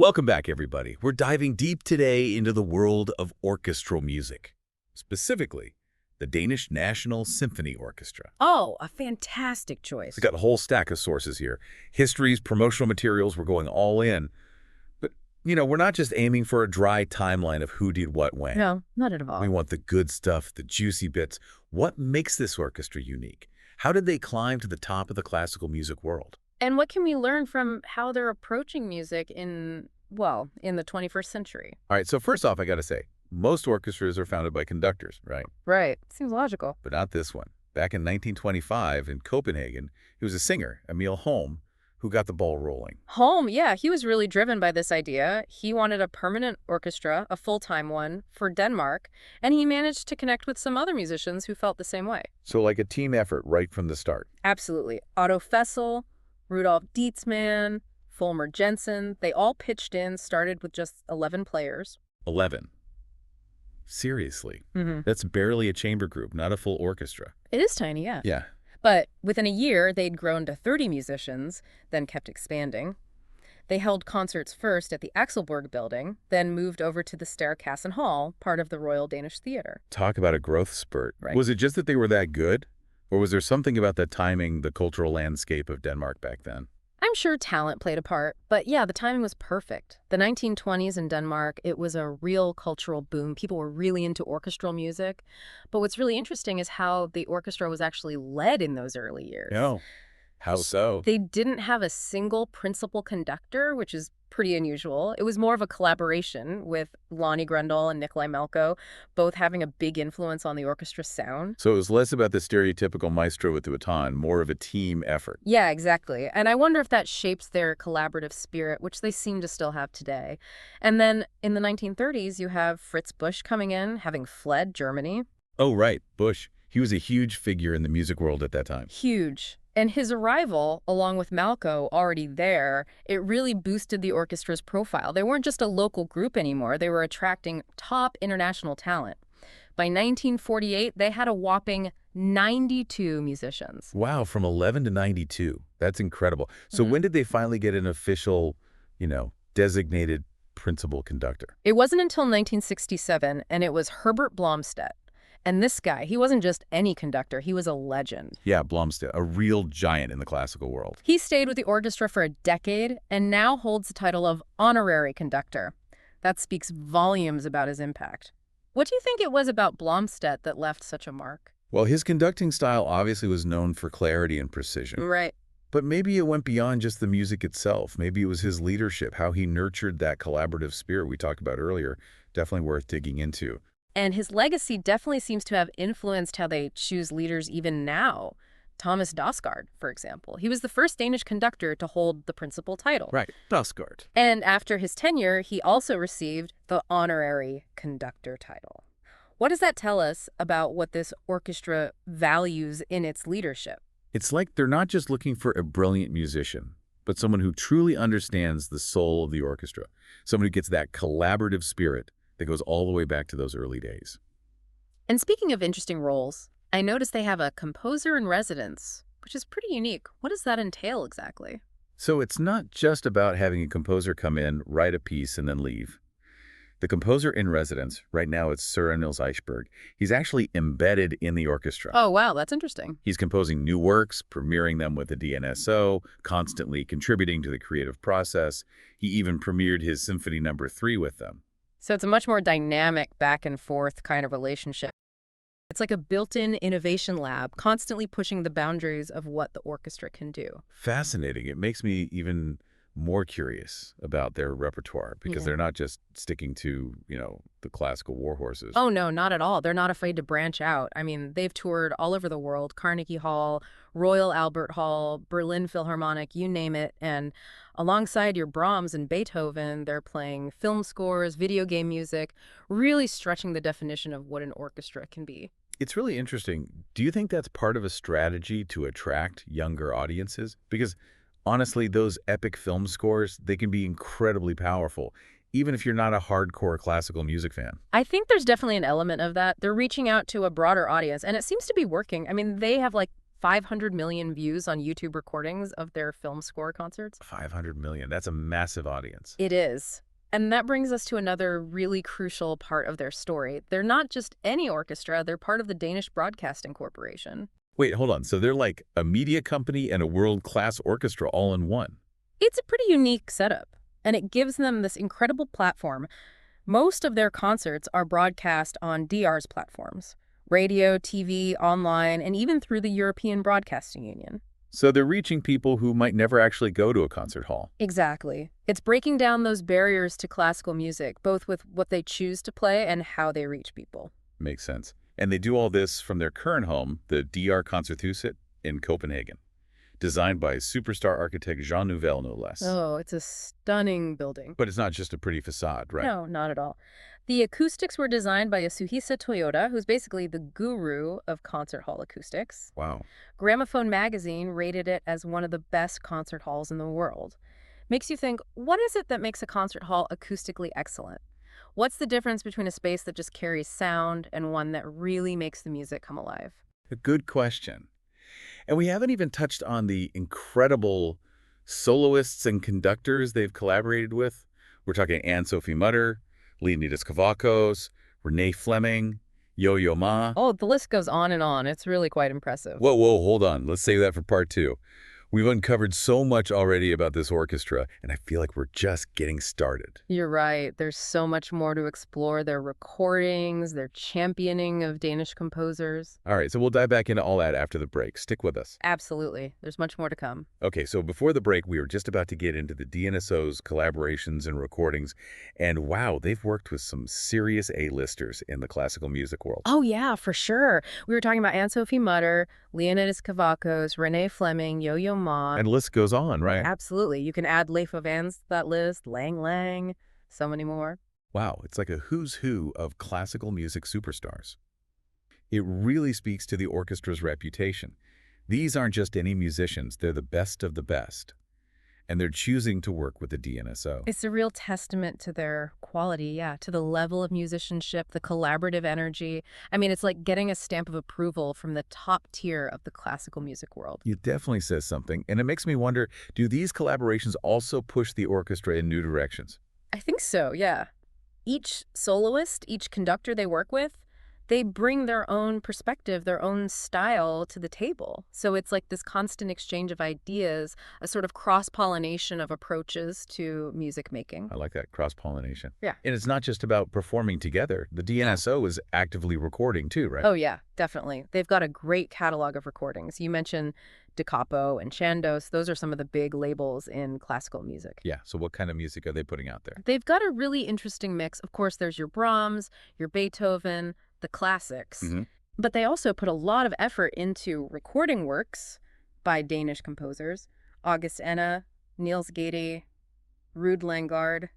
Welcome back, everybody. We're diving deep today into the world of orchestral music, specifically the Danish National Symphony Orchestra. Oh, a fantastic choice. We've got a whole stack of sources here. Histories, promotional materials, we're going all in. But, we're not just aiming for a dry timeline of who did what when. No, not at all. We want the good stuff, the juicy bits. What makes this orchestra unique? How did they climb to the top of the classical music world? And what can we learn from how they're approaching music in the 21st century? All right, so first off, I got to say, most orchestras are founded by conductors, right? Right. Seems logical. But not this one. Back in 1925 in Copenhagen, it was a singer, Emil Holm, who got the ball rolling. Holm, yeah, he was really driven by this idea. He wanted a permanent orchestra, a full-time one, for Denmark, and he managed to connect with some other musicians who felt the same way. So like a team effort right from the start. Absolutely. Otto Fessel, Rudolf Dietzmann, Fulmer Jensen, they all pitched in, started with just 11 players. 11. Seriously. Mm-hmm. That's barely a chamber group, not a full orchestra. It is tiny, yeah. Yeah. But within a year, they'd grown to 30 musicians, then kept expanding. They held concerts first at the Axelborg building, then moved over to the Sterkassen Hall, part of the Royal Danish Theatre. Talk about a growth spurt. Right. Was it just that they were that good? Or was there something about the timing, the cultural landscape of Denmark back then? I'm sure talent played a part, but yeah, the timing was perfect. The 1920s in Denmark, it was a real cultural boom. People were really into orchestral music. But what's really interesting is how the orchestra was actually led in those early years. No. How so? They didn't have a single principal conductor, which is pretty unusual. It was more of a collaboration with Lonnie Grundle and Nikolai Melko, both having a big influence on the orchestra's sound. So it was less about the stereotypical maestro with the baton, more of a team effort. Yeah, exactly. And I wonder if that shapes their collaborative spirit, which they seem to still have today. And then in the 1930s, you have Fritz Busch coming in, having fled Germany. Oh, right. Busch. He was a huge figure in the music world at that time. Huge. And his arrival, along with Malco already there, it really boosted the orchestra's profile. They weren't just a local group anymore. They were attracting top international talent. By 1948, they had a whopping 92 musicians. Wow, from 11 to 92. That's incredible. So when did they finally get an official, designated principal conductor? It wasn't until 1967, and it was Herbert Blomstedt. And this guy, he wasn't just any conductor, he was a legend. Yeah, Blomstedt, a real giant in the classical world. He stayed with the orchestra for a decade and now holds the title of honorary conductor. That speaks volumes about his impact. What do you think it was about Blomstedt that left such a mark? Well, his conducting style obviously was known for clarity and precision. Right. But maybe it went beyond just the music itself. Maybe it was his leadership, how he nurtured that collaborative spirit we talked about earlier. Definitely worth digging into. And his legacy definitely seems to have influenced how they choose leaders even now. Thomas Dausgaard, for example. He was the first Danish conductor to hold the principal title. Right, Dausgaard. And after his tenure, he also received the honorary conductor title. What does that tell us about what this orchestra values in its leadership? It's like they're not just looking for a brilliant musician, but someone who truly understands the soul of the orchestra, someone who gets that collaborative spirit that goes all the way back to those early days. And speaking of interesting roles, I noticed they have a composer in residence, which is pretty unique. What does that entail exactly? So it's not just about having a composer come in, write a piece, and then leave. The composer in residence, right now it's Søren Niels Eichberg, he's actually embedded in the orchestra. Oh, wow, that's interesting. He's composing new works, premiering them with the DNSO, constantly contributing to the creative process. He even premiered his Symphony No. 3 with them. So it's a much more dynamic back and forth kind of relationship. It's like a built-in innovation lab, constantly pushing the boundaries of what the orchestra can do. Fascinating. It makes me even more curious about their repertoire because they're not just sticking to, the classical war horses. Oh, no, not at all. They're not afraid to branch out. I mean, they've toured all over the world, Carnegie Hall, Royal Albert Hall, Berlin Philharmonic, you name it. And alongside your Brahms and Beethoven, they're playing film scores, video game music, really stretching the definition of what an orchestra can be. It's really interesting. Do you think that's part of a strategy to attract younger audiences? Because honestly, those epic film scores, they can be incredibly powerful, even if you're not a hardcore classical music fan. I think there's definitely an element of that. They're reaching out to a broader audience, and it seems to be working. I mean, they have like 500 million views on YouTube recordings of their film score concerts. 500 million. That's a massive audience. It is. And that brings us to another really crucial part of their story. They're not just any orchestra, they're part of the Danish Broadcasting Corporation. Wait, hold on. So they're like a media company and a world-class orchestra all in one. It's a pretty unique setup, and it gives them this incredible platform. Most of their concerts are broadcast on DR's platforms: radio, TV, online, and even through the European Broadcasting Union. So they're reaching people who might never actually go to a concert hall. Exactly. It's breaking down those barriers to classical music, both with what they choose to play and how they reach people. Makes sense. And they do all this from their current home, the DR Concerthuset in Copenhagen, designed by superstar architect Jean Nouvel, no less. Oh, it's a stunning building. But it's not just a pretty facade, right? No, not at all. The acoustics were designed by Yasuhisa Toyota, who's basically the guru of concert hall acoustics. Wow. Gramophone magazine rated it as one of the best concert halls in the world. Makes you think, what is it that makes a concert hall acoustically excellent? What's the difference between a space that just carries sound and one that really makes the music come alive? A good question. And we haven't even touched on the incredible soloists and conductors they've collaborated with. We're talking Anne-Sophie Mutter, Leonidas Kavakos, Renee Fleming, Yo-Yo Ma. Oh, the list goes on and on. It's really quite impressive. Whoa, hold on. Let's save that for part 2. We've uncovered so much already about this orchestra, and I feel like we're just getting started. You're right. There's so much more to explore. Their recordings, their championing of Danish composers. All right, so we'll dive back into all that after the break. Stick with us. Absolutely. There's much more to come. Okay, so before the break, we were just about to get into the DNSO's collaborations and recordings, and wow, they've worked with some serious A-listers in the classical music world. Oh, yeah, for sure. We were talking about Anne-Sophie Mutter, Leonidas Kavakos, Renee Fleming, Yo-Yo Ma. And the list goes on, right? Absolutely. You can add Leif Vans to that list, Lang Lang, so many more. Wow, it's like a who's who of classical music superstars. It really speaks to the orchestra's reputation. These aren't just any musicians, they're the best of the best. And they're choosing to work with the DNSO. It's a real testament to their quality, yeah, to the level of musicianship, the collaborative energy. I mean, it's like getting a stamp of approval from the top tier of the classical music world. It definitely says something, and it makes me wonder, do these collaborations also push the orchestra in new directions? I think so, yeah. Each soloist, each conductor they work with, they bring their own perspective, their own style to the table. So it's like this constant exchange of ideas, a sort of cross-pollination of approaches to music making. I like that, cross-pollination. Yeah. And it's not just about performing together. The DNSO is actively recording too, right? Oh, yeah, definitely. They've got a great catalog of recordings. You mentioned Da Capo and Chandos. Those are some of the big labels in classical music. Yeah, so what kind of music are they putting out there? They've got a really interesting mix. Of course, there's your Brahms, your Beethoven, the classics. But they also put a lot of effort into recording works by Danish composers: August Enna, Niels Gade, Ruud Langgaard,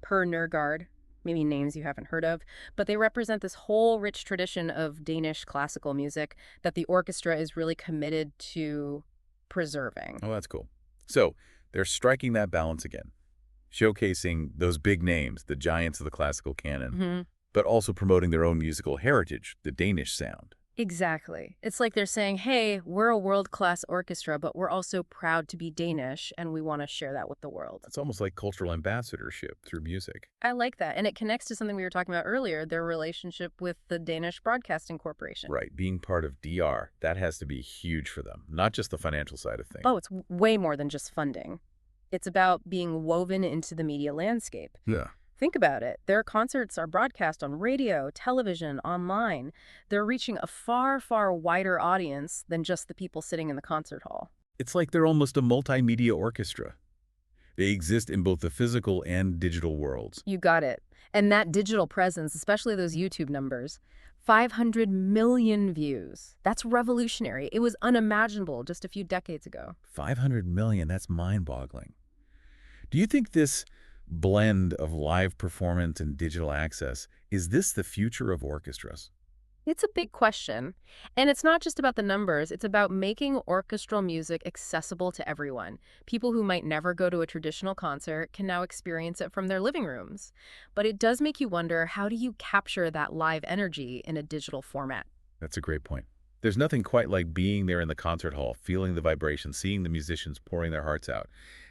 Per Nørgaard, maybe names you haven't heard of, but they represent this whole rich tradition of Danish classical music that the orchestra is really committed to preserving. Oh, that's cool. So they're striking that balance again, showcasing those big names, the giants of the classical canon, but also promoting their own musical heritage, the Danish sound. Exactly. It's like they're saying, hey, we're a world-class orchestra, but we're also proud to be Danish, and we want to share that with the world. It's almost like cultural ambassadorship through music. I like that. And it connects to something we were talking about earlier, their relationship with the Danish Broadcasting Corporation. Right. Being part of DR, that has to be huge for them, not just the financial side of things. Oh, it's way more than just funding. It's about being woven into the media landscape. Yeah. Think about it. Their concerts are broadcast on radio, television, online. They're reaching a far, far wider audience than just the people sitting in the concert hall. It's like they're almost a multimedia orchestra. They exist in both the physical and digital worlds. You got it. And that digital presence, especially those YouTube numbers, 500 million views. That's revolutionary. It was unimaginable just a few decades ago. 500 million, that's mind-boggling. Do you think this blend of live performance and digital access, is this the future of orchestras? It's a big question. And it's not just about the numbers. It's about making orchestral music accessible to everyone. People who might never go to a traditional concert can now experience it from their living rooms. But it does make you wonder, how do you capture that live energy in a digital format? That's a great point. There's nothing quite like being there in the concert hall, feeling the vibration, seeing the musicians pouring their hearts out.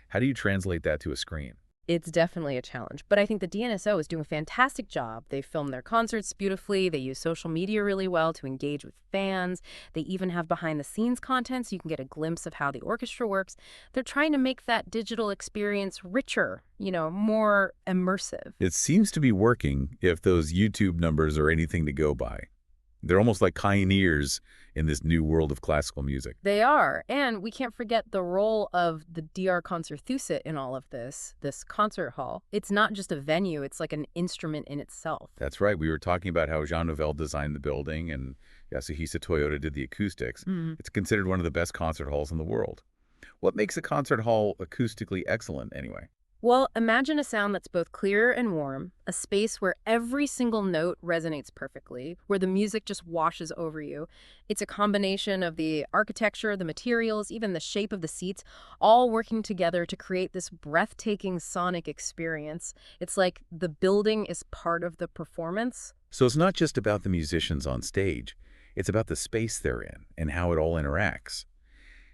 How do you translate that to a screen? It's definitely a challenge, but I think the DNSO is doing a fantastic job. They film their concerts beautifully. They use social media really well to engage with fans. They even have behind-the-scenes content so you can get a glimpse of how the orchestra works. They're trying to make that digital experience richer, more immersive. It seems to be working if those YouTube numbers are anything to go by. They're almost like pioneers in this new world of classical music. They are. And we can't forget the role of the DR Concerthuset in all of this concert hall. It's not just a venue, it's like an instrument in itself. That's right. We were talking about how Jean Nouvel designed the building and Yasuhisa Toyota did the acoustics. It's considered one of the best concert halls in the world. What makes a concert hall acoustically excellent anyway? Well, imagine a sound that's both clear and warm, a space where every single note resonates perfectly, where the music just washes over you. It's a combination of the architecture, the materials, even the shape of the seats, all working together to create this breathtaking sonic experience. It's like the building is part of the performance. So it's not just about the musicians on stage. It's about the space they're in and how it all interacts.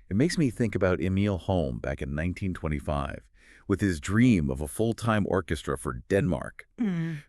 It makes me think about Emil Holm back in 1925. With his dream of a full-time orchestra for Denmark.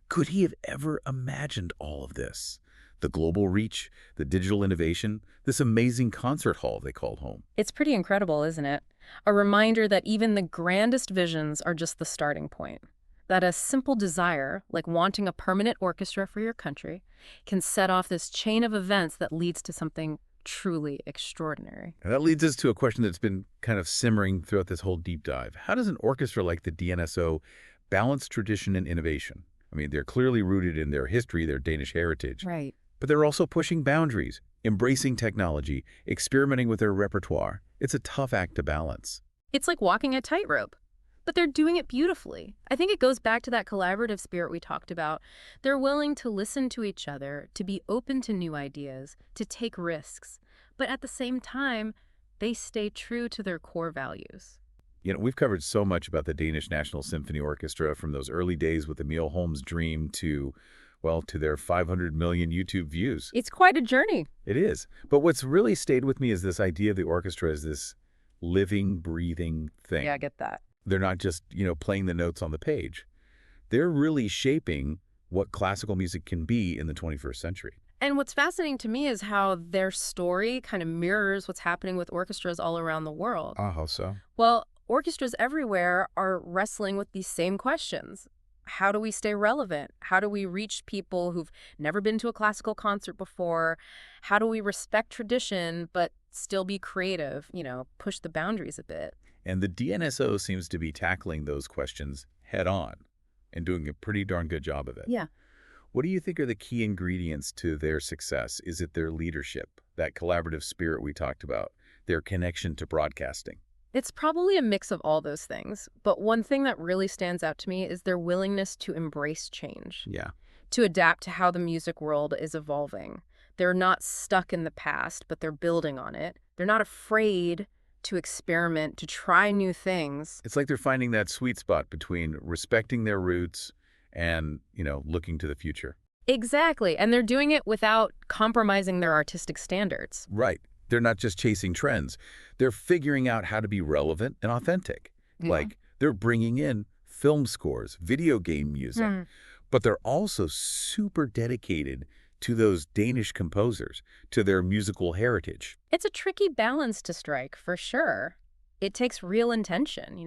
Could he have ever imagined all of this? The global reach, the digital innovation, this amazing concert hall they called home. It's pretty incredible, isn't it? A reminder that even the grandest visions are just the starting point. That a simple desire, like wanting a permanent orchestra for your country, can set off this chain of events that leads to something truly extraordinary. And that leads us to a question that's been kind of simmering throughout this whole deep dive. How does an orchestra like the DNSO balance tradition and innovation? I mean, they're clearly rooted in their history, their Danish heritage. Right. But they're also pushing boundaries, embracing technology, experimenting with their repertoire. It's a tough act to balance. It's like walking a tightrope, but they're doing it beautifully. I think it goes back to that collaborative spirit we talked about. They're willing to listen to each other, to be open to new ideas, to take risks. But at the same time, they stay true to their core values. We've covered so much about the Danish National Symphony Orchestra from those early days with Emil Holm's dream to, well, to their 500 million YouTube views. It's quite a journey. It is. But what's really stayed with me is this idea of the orchestra as this living, breathing thing. Yeah, I get that. They're not just, playing the notes on the page. They're really shaping what classical music can be in the 21st century. And what's fascinating to me is how their story kind of mirrors what's happening with orchestras all around the world. How so? Well, orchestras everywhere are wrestling with these same questions. How do we stay relevant? How do we reach people who've never been to a classical concert before? How do we respect tradition but still be creative, push the boundaries a bit? And the DNSO seems to be tackling those questions head on and doing a pretty darn good job of it. Yeah. What do you think are the key ingredients to their success? Is it their leadership, that collaborative spirit we talked about, their connection to broadcasting? It's probably a mix of all those things, but one thing that really stands out to me is their willingness to embrace change. Yeah. To adapt to how the music world is evolving. They're not stuck in the past, but they're building on it. They're not afraid to experiment, to try new things. It's like they're finding that sweet spot between respecting their roots and, looking to the future. Exactly. And they're doing it without compromising their artistic standards. Right. They're not just chasing trends. They're figuring out how to be relevant and authentic. Yeah. Like they're bringing in film scores, video game music, but they're also super dedicated to those Danish composers, to their musical heritage. It's a tricky balance to strike, for sure. It takes real intention,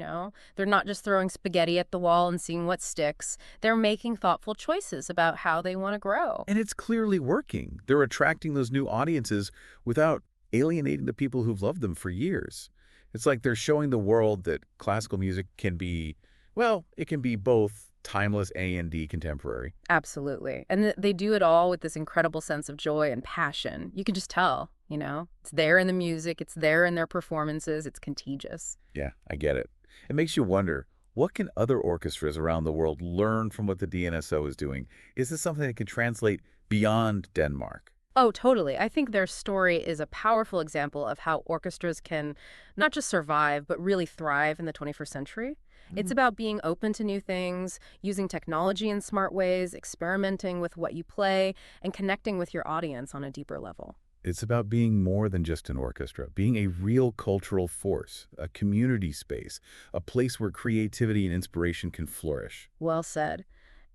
They're not just throwing spaghetti at the wall and seeing what sticks. They're making thoughtful choices about how they want to grow. And it's clearly working. They're attracting those new audiences without alienating the people who've loved them for years. It's like they're showing the world that classical music can be, well, it can be both timeless and contemporary. Absolutely. And they do it all with this incredible sense of joy and passion. You can just tell, It's there in the music. It's there in their performances. It's contagious. Yeah, I get it. It makes you wonder, what can other orchestras around the world learn from what the DNSO is doing? Is this something that can translate beyond Denmark? Oh, totally. I think their story is a powerful example of how orchestras can not just survive, but really thrive in the 21st century. It's about being open to new things, using technology in smart ways, experimenting with what you play, and connecting with your audience on a deeper level. It's about being more than just an orchestra, being a real cultural force, a community space, a place where creativity and inspiration can flourish. Well said.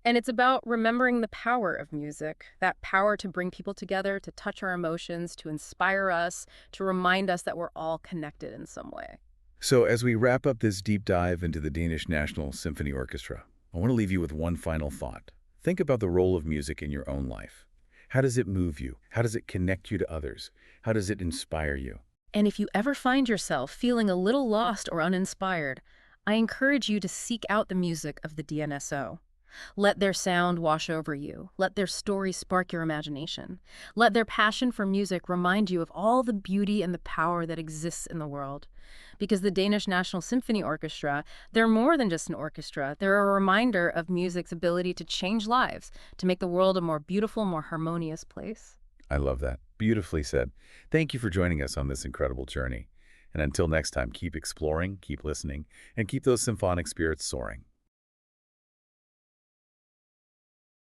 And it's about remembering the power of music, that power to bring people together, to touch our emotions, to inspire us, to remind us that we're all connected in some way. So, as we wrap up this deep dive into the Danish National Symphony Orchestra, I want to leave you with one final thought. Think about the role of music in your own life. How does it move you? How does it connect you to others? How does it inspire you? And if you ever find yourself feeling a little lost or uninspired, I encourage you to seek out the music of the DNSO. Let their sound wash over you. Let their story spark your imagination. Let their passion for music remind you of all the beauty and the power that exists in the world. Because the Danish National Symphony Orchestra, they're more than just an orchestra. They're a reminder of music's ability to change lives, to make the world a more beautiful, more harmonious place. I love that. Beautifully said. Thank you for joining us on this incredible journey. And until next time, keep exploring, keep listening, and keep those symphonic spirits soaring.